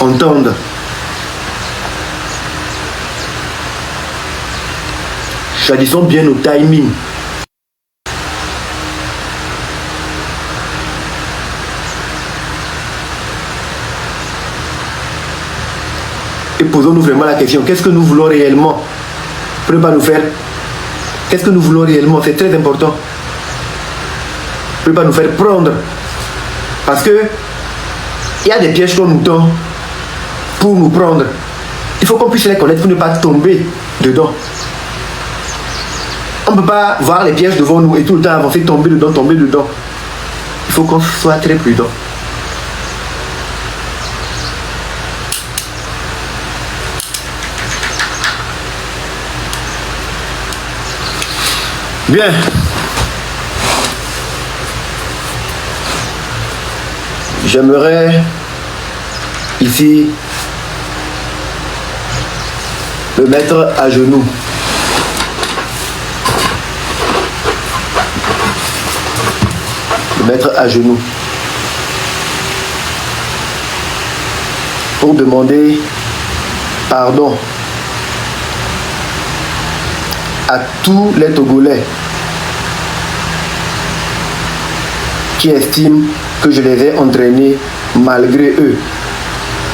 entendre. Choisissons bien nos timings. Et posons-nous vraiment la question, qu'est-ce que nous voulons réellement? Pour ne pas nous faire. Qu'est-ce que nous voulons réellement? C'est très important. Pour ne pas nous faire prendre. Parce que il y a des pièges qu'on nous tend pour nous prendre. Il faut qu'on puisse les connaître pour ne pas tomber dedans. On ne peut pas voir les pièges devant nous et tout le temps avancer, tomber dedans, tomber dedans. Il faut qu'on soit très prudent. Bien. J'aimerais ici me mettre à genoux. Me mettre à genoux. Pour demander pardon à tous les Togolais qui estiment que je les ai entraînés malgré eux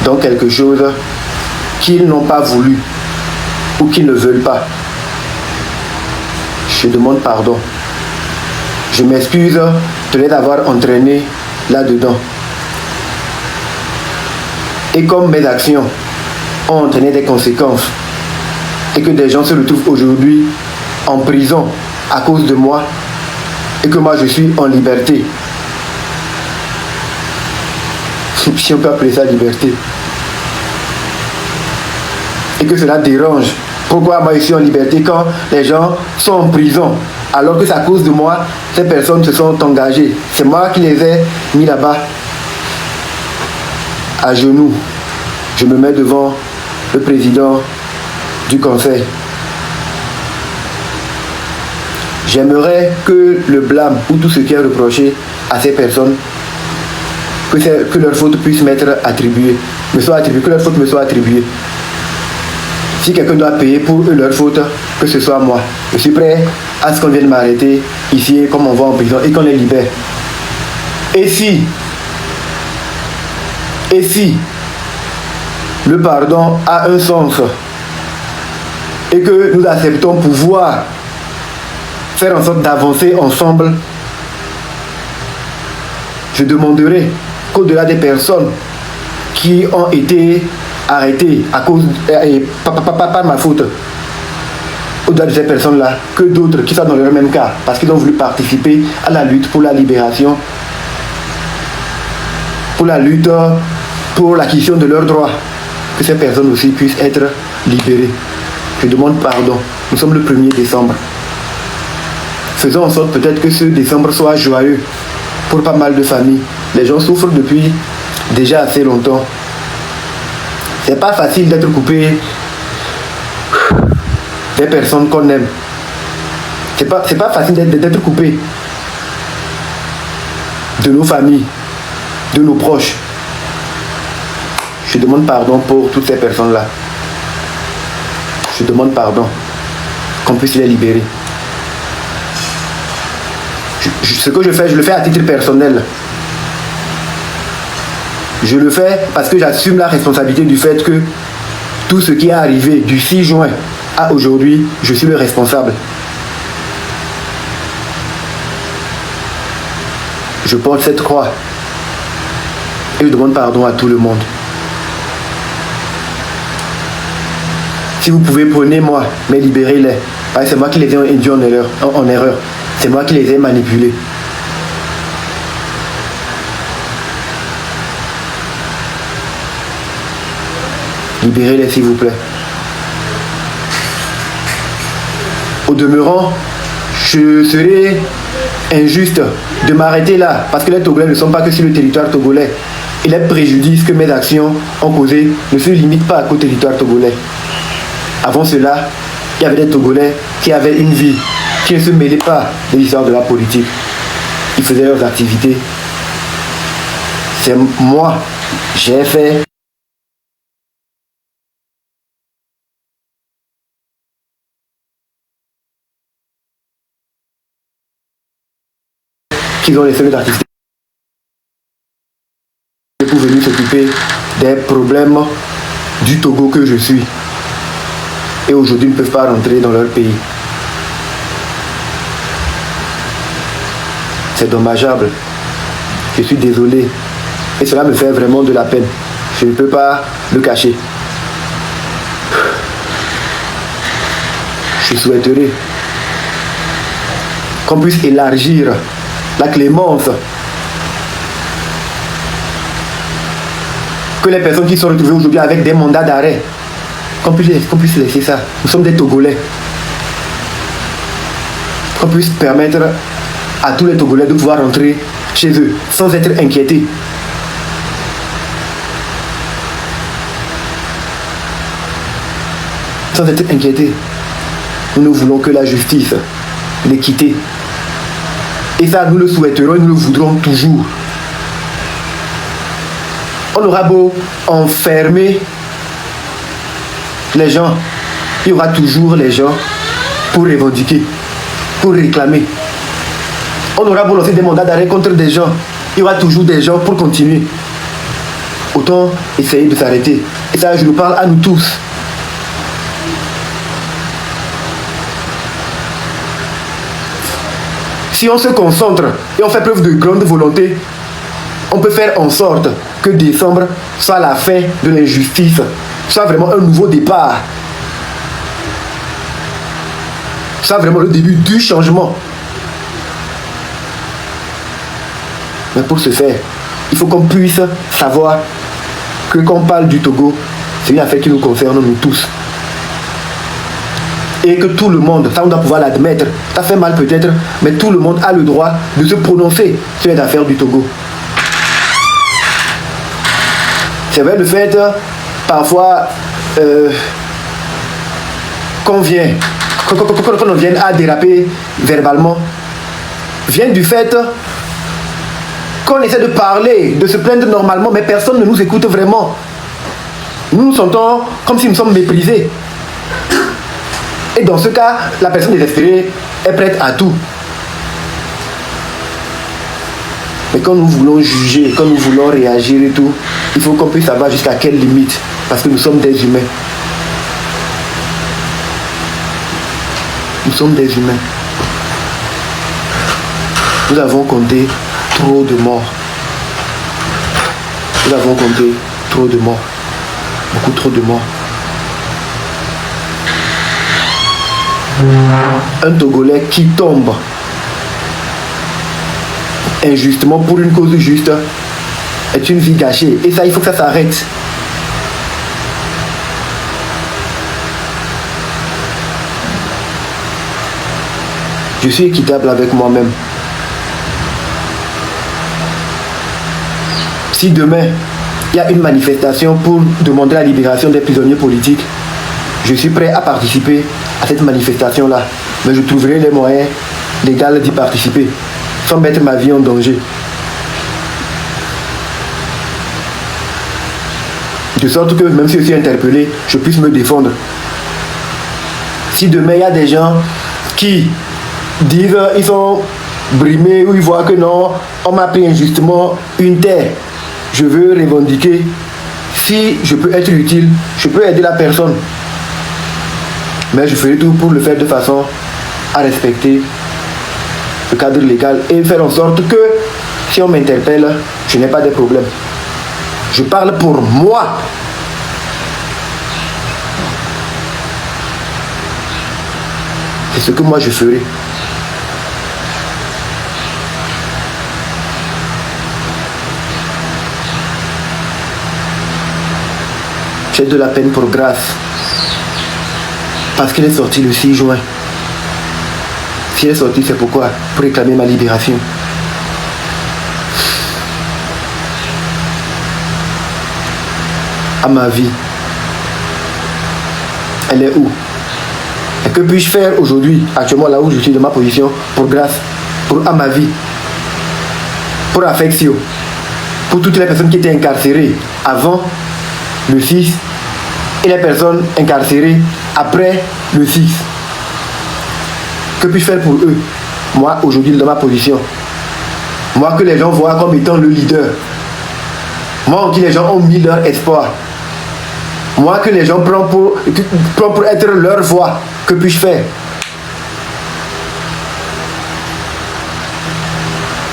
dans quelque chose qu'ils n'ont pas voulu ou qu'ils ne veulent pas. Je demande pardon. Je m'excuse de les avoir entraînés là-dedans. Et comme mes actions ont entraîné des conséquences et que des gens se retrouvent aujourd'hui en prison à cause de moi et que moi je suis en liberté, si on peut appeler ça liberté, et que cela dérange, pourquoi moi je suis en liberté quand les gens sont en prison alors que c'est à cause de moi ces personnes se sont engagées? C'est moi qui les ai mis là-bas. À genoux, je me mets devant le président du conseil. J'aimerais que le blâme ou tout ce qui est reproché à ces personnes, que leur faute puisse m'être attribuée, que leur faute me soit attribuée. Si quelqu'un doit payer pour eux leur faute, que ce soit moi. Je suis prêt à ce qu'on vienne m'arrêter ici comme on va en prison et qu'on les libère. Et si le pardon a un sens et que nous acceptons pouvoir faire en sorte d'avancer ensemble, je demanderai qu'au-delà des personnes qui ont été arrêtées à cause pas ma faute, au-delà de ces personnes-là, que d'autres qui sont dans le même cas, parce qu'ils ont voulu participer à la lutte pour la libération, pour la lutte pour l'acquisition de leurs droits, que ces personnes aussi puissent être libérées. Je demande pardon. Nous sommes le 1er décembre. Faisons en sorte peut-être que ce décembre soit joyeux pour pas mal de familles. Les gens souffrent depuis déjà assez longtemps. C'est pas facile d'être coupé des personnes qu'on aime. C'est pas facile d'être coupé de nos familles, de nos proches. Je demande pardon pour toutes ces personnes-là. Je demande pardon, qu'on puisse les libérer. Ce que je fais, je le fais à titre personnel. Je le fais parce que j'assume la responsabilité du fait que tout ce qui est arrivé du 6 juin à aujourd'hui, je suis le responsable. Je porte cette croix et je demande pardon à tout le monde. Si vous pouvez, prenez-moi, mais libérez-les. C'est moi qui les ai induits en erreur. C'est moi qui les ai manipulés. Libérez-les, s'il vous plaît. Au demeurant, je serais injuste de m'arrêter là, parce que les Togolais ne sont pas que sur le territoire togolais. Et les préjudices que mes actions ont causés ne se limitent pas qu'au territoire togolais. Avant cela, il y avait des Togolais qui avaient une vie, qui ne se mêlaient pas de l'histoire de la politique. Ils faisaient leurs activités. C'est moi, j'ai fait qu'ils ont laissé le d'artiste pour venir s'occuper des problèmes du Togo que je suis. Et aujourd'hui, ils ne peuvent pas rentrer dans leur pays. C'est dommageable. Je suis désolé. Et cela me fait vraiment de la peine. Je ne peux pas le cacher. Je souhaiterais qu'on puisse élargir la clémence. Que les personnes qui sont retrouvées aujourd'hui avec des mandats d'arrêt, qu'on puisse laisser ça. Nous sommes des Togolais. Qu'on puisse permettre à tous les Togolais de pouvoir rentrer chez eux sans être inquiétés. Sans être inquiétés. Nous ne voulons que la justice, l'équité. Et ça, nous le souhaiterons et nous le voudrons toujours. On aura beau enfermer les gens, il y aura toujours les gens pour revendiquer, pour réclamer. On aura beau lancer des mandats d'arrêt contre des gens, il y aura toujours des gens pour continuer. Autant essayer de s'arrêter. Et ça, je nous parle à nous tous. Si on se concentre et on fait preuve de grande volonté, on peut faire en sorte que décembre soit la fin de l'injustice, soit vraiment un nouveau départ, soit vraiment le début du changement. Mais pour ce faire, il faut qu'on puisse savoir que quand on parle du Togo, c'est une affaire qui nous concerne nous tous. Et que tout le monde, ça on doit pouvoir l'admettre, ça fait mal peut-être, mais tout le monde a le droit de se prononcer sur les affaires du Togo. C'est vrai, le fait, parfois, qu'on vienne à déraper verbalement, vient du fait qu'on essaie de parler, de se plaindre normalement, mais personne ne nous écoute vraiment. Nous nous sentons comme si nous sommes méprisés. Et dans ce cas, la personne désespérée est prête à tout. Mais quand nous voulons juger, quand nous voulons réagir et tout, il faut qu'on puisse savoir jusqu'à quelle limite. Parce que nous sommes des humains. Nous sommes des humains. Nous avons compté trop de morts. Nous avons compté trop de morts. Beaucoup trop de morts. Un Togolais qui tombe injustement pour une cause juste est une vie gâchée. Et ça, il faut que ça s'arrête. Je suis équitable avec moi-même. Si demain, il y a une manifestation pour demander la libération des prisonniers politiques, je suis prêt à participer à cette manifestation-là. Mais je trouverai les moyens légaux d'y participer, sans mettre ma vie en danger. De sorte que même si je suis interpellé, je puisse me défendre. Si demain il y a des gens qui disent ils sont brimés ou ils voient que non, on m'a pris injustement une terre, je veux revendiquer. Si je peux être utile, je peux aider la personne. Mais je ferai tout pour le faire de façon à respecter le cadre légal et faire en sorte que si on m'interpelle, je n'ai pas de problème. Je parle pour moi. C'est ce que moi je ferai. J'ai de la peine pour Grâce. Parce qu'elle est sortie le 6 juin. Si elle est sortie, c'est pourquoi? Pour réclamer ma libération. À ma vie. Elle est où? Et que puis-je faire aujourd'hui, actuellement là où je suis de ma position, pour Grâce, pour à ma vie, pour Affectio, pour toutes les personnes qui étaient incarcérées avant le 6 et les personnes incarcérées après le 6. Que puis-je faire pour eux? Moi, aujourd'hui, dans ma position. Moi que les gens voient comme étant le leader. Moi en qui les gens ont mis leur espoir. Moi que les gens prennent pour être leur voix. Que puis-je faire?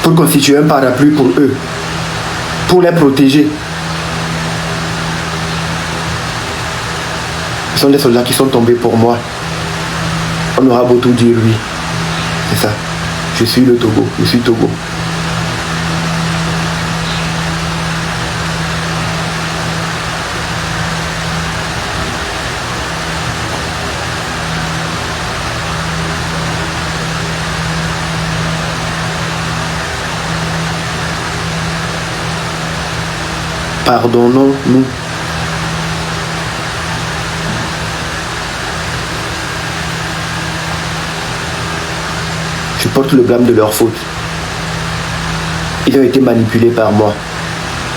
Pour constituer un parapluie pour eux. Pour les protéger. Ce sont des soldats qui sont tombés pour moi. On aura beau tout dire, oui. C'est ça. Je suis le Togo. Je suis Togo. Pardonnons-nous. Je porte le blâme de leur faute. Ils ont été manipulés par moi.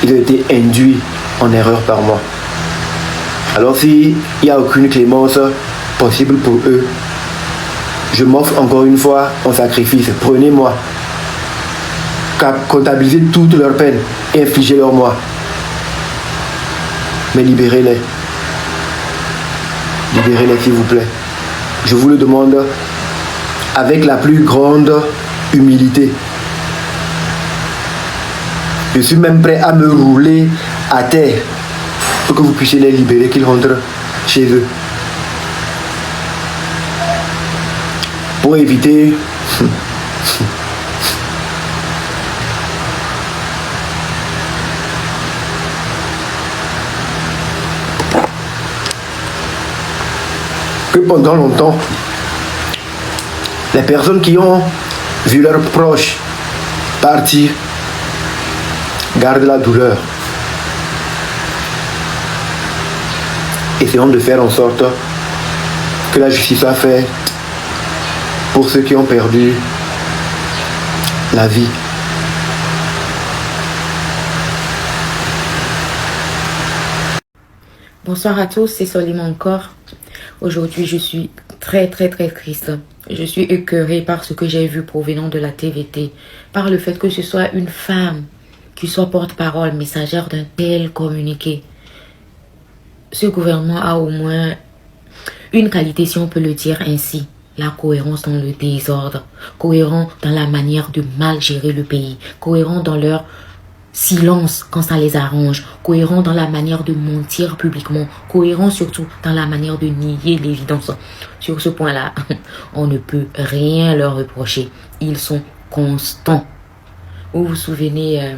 Ils ont été induits en erreur par moi. Alors s'il n'y a aucune clémence possible pour eux, je m'offre encore une fois en sacrifice. Prenez-moi. Comptabilisez toutes leurs peines et infligez-leur moi. Mais libérez-les. Libérez-les s'il vous plaît. Je vous le demande avec la plus grande humilité. Je suis même prêt à me rouler à terre pour que vous puissiez les libérer, qu'ils rentrent chez eux. Pour éviter que pendant longtemps, les personnes qui ont vu leurs proches partir gardent la douleur. Essayons de faire en sorte que la justice soit faite pour ceux qui ont perdu la vie. Bonsoir à tous, c'est Solima encore. Aujourd'hui, je suis très triste. Je suis écœurée par ce que j'ai vu provenant de la TVT, par le fait que ce soit une femme qui soit porte-parole, messagère d'un tel communiqué. Ce gouvernement a au moins une qualité, si on peut le dire ainsi, la cohérence dans le désordre, cohérent dans la manière de mal gérer le pays, cohérent dans leur silence quand ça les arrange, cohérent dans la manière de mentir publiquement, cohérent surtout dans la manière de nier l'évidence. Sur ce point-là, on ne peut rien leur reprocher. Ils sont constants. Vous vous souvenez,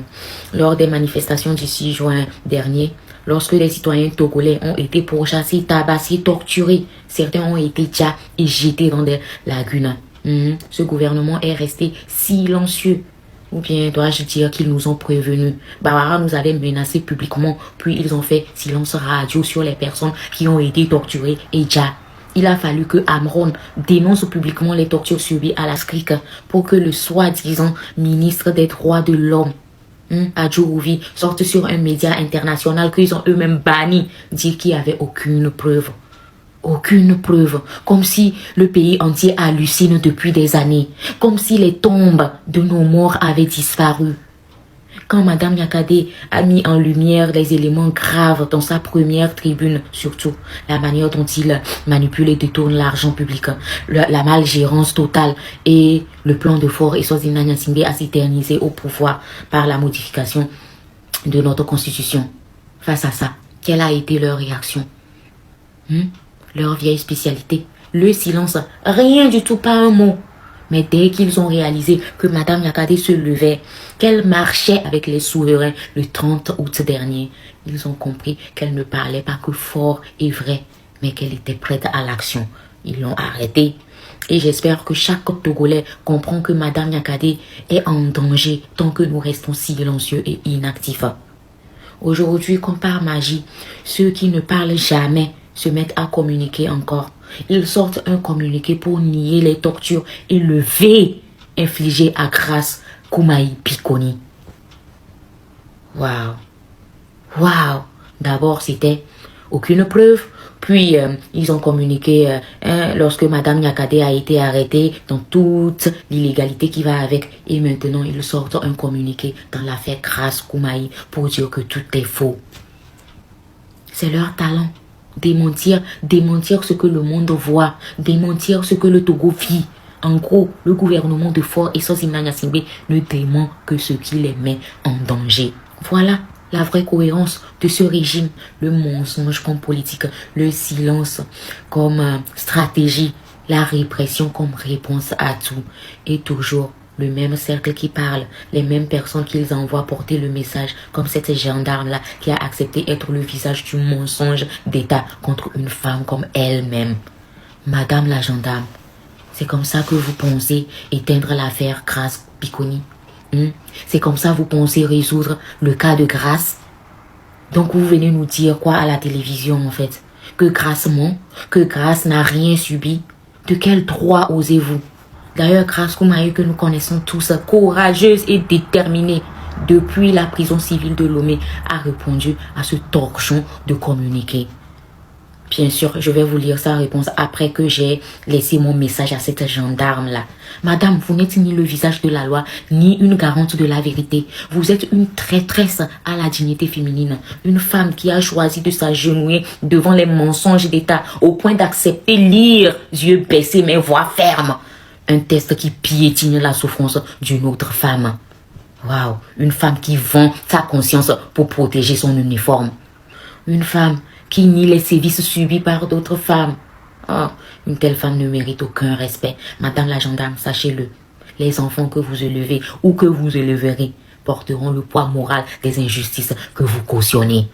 lors des manifestations du 6 juin dernier, lorsque les citoyens togolais ont été pourchassés, tabassés, torturés, certains ont été déjà jetés dans des lagunes. Ce gouvernement est resté silencieux. Ou bien dois-je dire qu'ils nous ont prévenus. Barbara nous avait menacés publiquement, puis ils ont fait silence radio sur les personnes qui ont été torturées et déjà. Il a fallu que Amron dénonce publiquement les tortures subies à la SCRIC pour que le soi-disant ministre des droits de l'homme, Adjourouvi, sorte sur un média international qu'ils ont eux-mêmes banni, dire qu'il n'y avait aucune preuve. Aucune preuve, comme si le pays entier hallucine depuis des années, comme si les tombes de nos morts avaient disparu. Quand Madame Nyakade a mis en lumière les éléments graves dans sa première tribune, surtout la manière dont il manipule et détourne l'argent public, la malgérance totale et le plan de Fort et Swazina Nyasimbe à s'éterniser au pouvoir par la modification de notre constitution. Face à ça, quelle a été leur réaction? Leur vieille spécialité, le silence, rien du tout, pas un mot. Mais dès qu'ils ont réalisé que Madame Nyakade se levait, qu'elle marchait avec les souverains le 30 août dernier, ils ont compris qu'elle ne parlait pas que fort et vrai, mais qu'elle était prête à l'action. Ils l'ont arrêtée. Et j'espère que chaque Togolais comprend que Madame Nyakade est en danger tant que nous restons silencieux et inactifs. Aujourd'hui, comme par magie, ceux qui ne parlent jamais se mettent à communiquer encore. Ils sortent un communiqué pour nier les tortures élevées infligées à Grace Koumaï Pikoni. Waouh. D'abord, c'était aucune preuve. Puis, ils ont communiqué lorsque Madame Nyakate a été arrêtée dans toute l'illégalité qui va avec. Et maintenant, ils sortent un communiqué dans l'affaire Grace Koumaï pour dire que tout est faux. C'est leur talent. Démentir ce que le monde voit, démentir ce que le Togo vit. En gros, le gouvernement de Faure et Sozina Gnassingbé ne dément que ce qui les met en danger. Voilà la vraie cohérence de ce régime. Le mensonge comme politique, le silence comme stratégie, la répression comme réponse à tout. Et toujours le même cercle qui parle, les mêmes personnes qu'ils envoient porter le message, comme cette gendarme-là qui a accepté être le visage du mensonge d'État contre une femme comme elle-même. Madame la gendarme, c'est comme ça que vous pensez éteindre l'affaire Grace Bikoni? C'est comme ça que vous pensez résoudre le cas de Grace? Donc vous venez nous dire quoi à la télévision en fait? Que Grace ment? Que Grace n'a rien subi? De quel droit osez-vous? D'ailleurs, Grace Koumaï, que nous connaissons tous, courageuse et déterminée depuis la prison civile de Lomé, a répondu à ce torchon de communiqué. Bien sûr, je vais vous lire sa réponse après que j'ai laissé mon message à cette gendarme-là. Madame, vous n'êtes ni le visage de la loi, ni une garante de la vérité. Vous êtes une traîtresse à la dignité féminine. Une femme qui a choisi de s'agenouiller devant les mensonges d'État au point d'accepter lire, yeux baissés mais voix ferme. Un test qui piétine la souffrance d'une autre femme. Waouh, une femme qui vend sa conscience pour protéger son uniforme. Une femme qui nie les sévices subis par d'autres femmes. Oh, une telle femme ne mérite aucun respect. Madame la gendarme, sachez-le, les enfants que vous élevez ou que vous éleverez porteront le poids moral des injustices que vous cautionnez.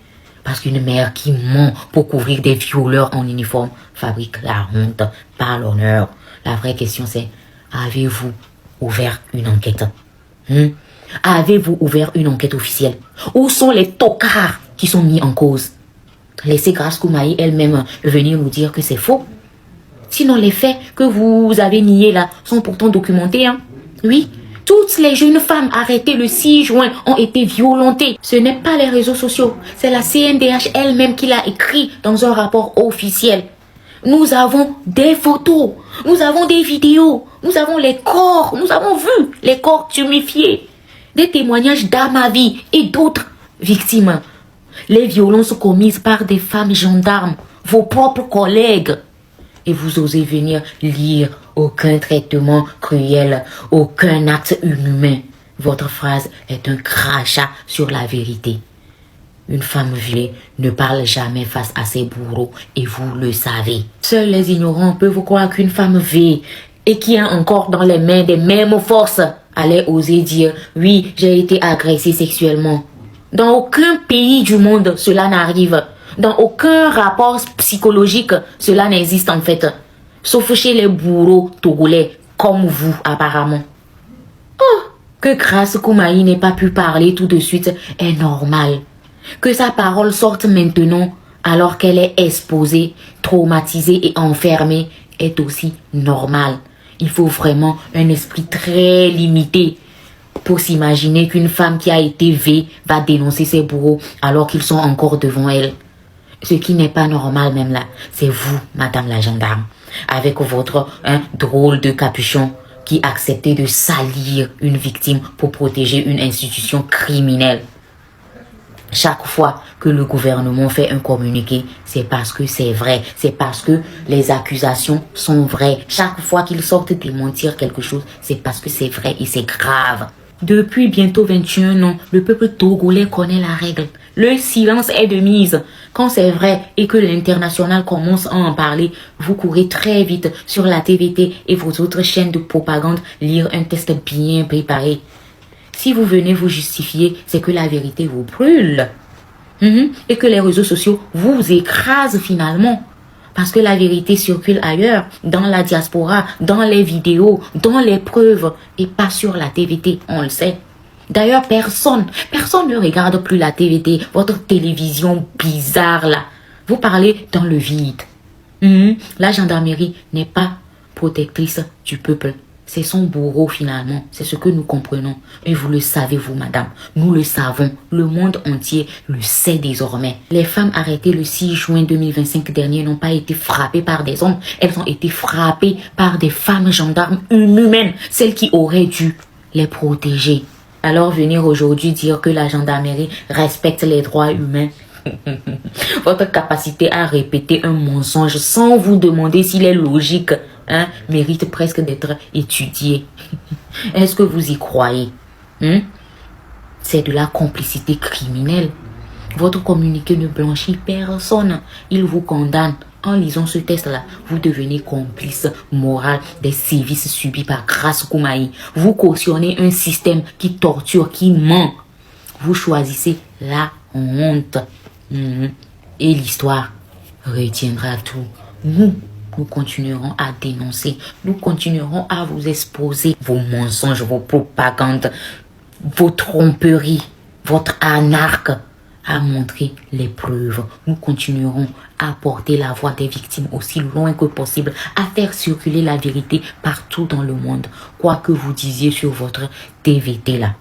Parce qu'une mère qui ment pour couvrir des violeurs en uniforme fabrique la honte, pas l'honneur. La vraie question c'est, avez-vous ouvert une enquête? Avez-vous ouvert une enquête officielle? Où sont les tocards qui sont mis en cause? Laissez Grace Koumaï elle-même venir nous dire que c'est faux. Sinon, les faits que vous avez niés là sont pourtant documentés. Oui, toutes les jeunes femmes arrêtées le 6 juin ont été violentées. Ce n'est pas les réseaux sociaux, c'est la CNDH elle-même qui l'a écrit dans un rapport officiel. Nous avons des photos, nous avons des vidéos, nous avons les corps, nous avons vu les corps tuméfiés. Des témoignages d'Amavi et d'autres victimes. Les violences commises par des femmes gendarmes, vos propres collègues. Et vous osez venir lire aucun traitement cruel, aucun acte inhumain. Votre phrase est un crachat sur la vérité. Une femme violée ne parle jamais face à ses bourreaux et vous le savez. Seuls les ignorants peuvent croire qu'une femme vieille et qui a encore dans les mains des mêmes forces allait oser dire « Oui, j'ai été agressée sexuellement ». Dans aucun pays du monde, cela n'arrive. Dans aucun rapport psychologique, cela n'existe en fait. Sauf chez les bourreaux togolais, comme vous apparemment. Oh, que Grace Koumaï n'ait pas pu parler tout de suite est normal. Que sa parole sorte maintenant, alors qu'elle est exposée, traumatisée et enfermée, est aussi normal. Il faut vraiment un esprit très limité pour s'imaginer qu'une femme qui a été vée va dénoncer ses bourreaux alors qu'ils sont encore devant elle. Ce qui n'est pas normal même là, c'est vous, madame la gendarme, avec votre drôle de capuchon qui acceptez de salir une victime pour protéger une institution criminelle. Chaque fois que le gouvernement fait un communiqué, c'est parce que c'est vrai, c'est parce que les accusations sont vraies. Chaque fois qu'ils sortent démentir quelque chose, c'est parce que c'est vrai et c'est grave. Depuis bientôt 21 ans, le peuple togolais connaît la règle. Le silence est de mise. Quand c'est vrai et que l'international commence à en parler, vous courez très vite sur la TVT et vos autres chaînes de propagande lire un test bien préparé. Si vous venez vous justifier, c'est que la vérité vous brûle. Et que les réseaux sociaux vous écrasent finalement. Parce que la vérité circule ailleurs, dans la diaspora, dans les vidéos, dans les preuves, et pas sur la TVT, on le sait. D'ailleurs, personne ne regarde plus la TVT, votre télévision bizarre là. Vous parlez dans le vide. La gendarmerie n'est pas protectrice du peuple. C'est son bourreau finalement, c'est ce que nous comprenons. Et vous le savez vous madame, nous le savons, le monde entier le sait désormais. Les femmes arrêtées le 6 juin 2025 dernier n'ont pas été frappées par des hommes, elles ont été frappées par des femmes gendarmes inhumaines, celles qui auraient dû les protéger. Alors venir aujourd'hui dire que la gendarmerie respecte les droits humains, votre capacité à répéter un mensonge sans vous demander s'il est logique, mérite presque d'être étudié. Est-ce que vous y croyez? C'est de la complicité criminelle. Votre communiqué ne blanchit personne. Il vous condamne. En lisant ce test-là, vous devenez complice moral des sévices subis par Grace Koumaï. Vous cautionnez un système qui torture, qui ment. Vous choisissez la honte. Et l'histoire retiendra tout. Nous continuerons à dénoncer. Nous continuerons à vous exposer vos mensonges, vos propagandes, vos tromperies, votre anarque, à montrer les preuves. Nous continuerons à porter la voix des victimes aussi loin que possible, à faire circuler la vérité partout dans le monde. Quoi que vous disiez sur votre TVT là,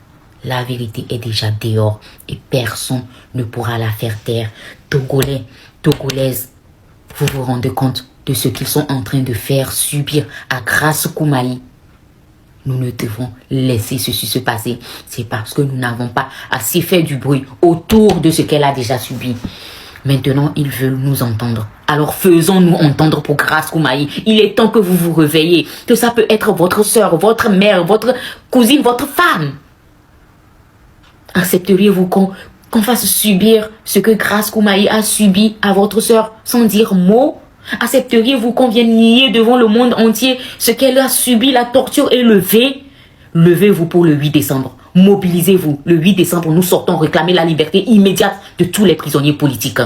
la vérité est déjà dehors et personne ne pourra la faire taire. Togolais, Togolaises, vous vous rendez compte de ce qu'ils sont en train de faire subir à Grace Koumaï? Nous ne devons laisser ceci se passer. C'est parce que nous n'avons pas assez fait du bruit autour de ce qu'elle a déjà subi. Maintenant, ils veulent nous entendre. Alors faisons-nous entendre pour Grace Koumaï. Il est temps que vous vous réveillez. Que ça peut être votre soeur, votre mère, votre cousine, votre femme. Accepteriez-vous qu'on fasse subir ce que Grace Koumaï a subi à votre soeur sans dire mot? Accepteriez-vous qu'on vienne nier devant le monde entier ce qu'elle a subi, la torture et levez-vous pour le 8 décembre. Mobilisez-vous. Le 8 décembre, nous sortons réclamer la liberté immédiate de tous les prisonniers politiques.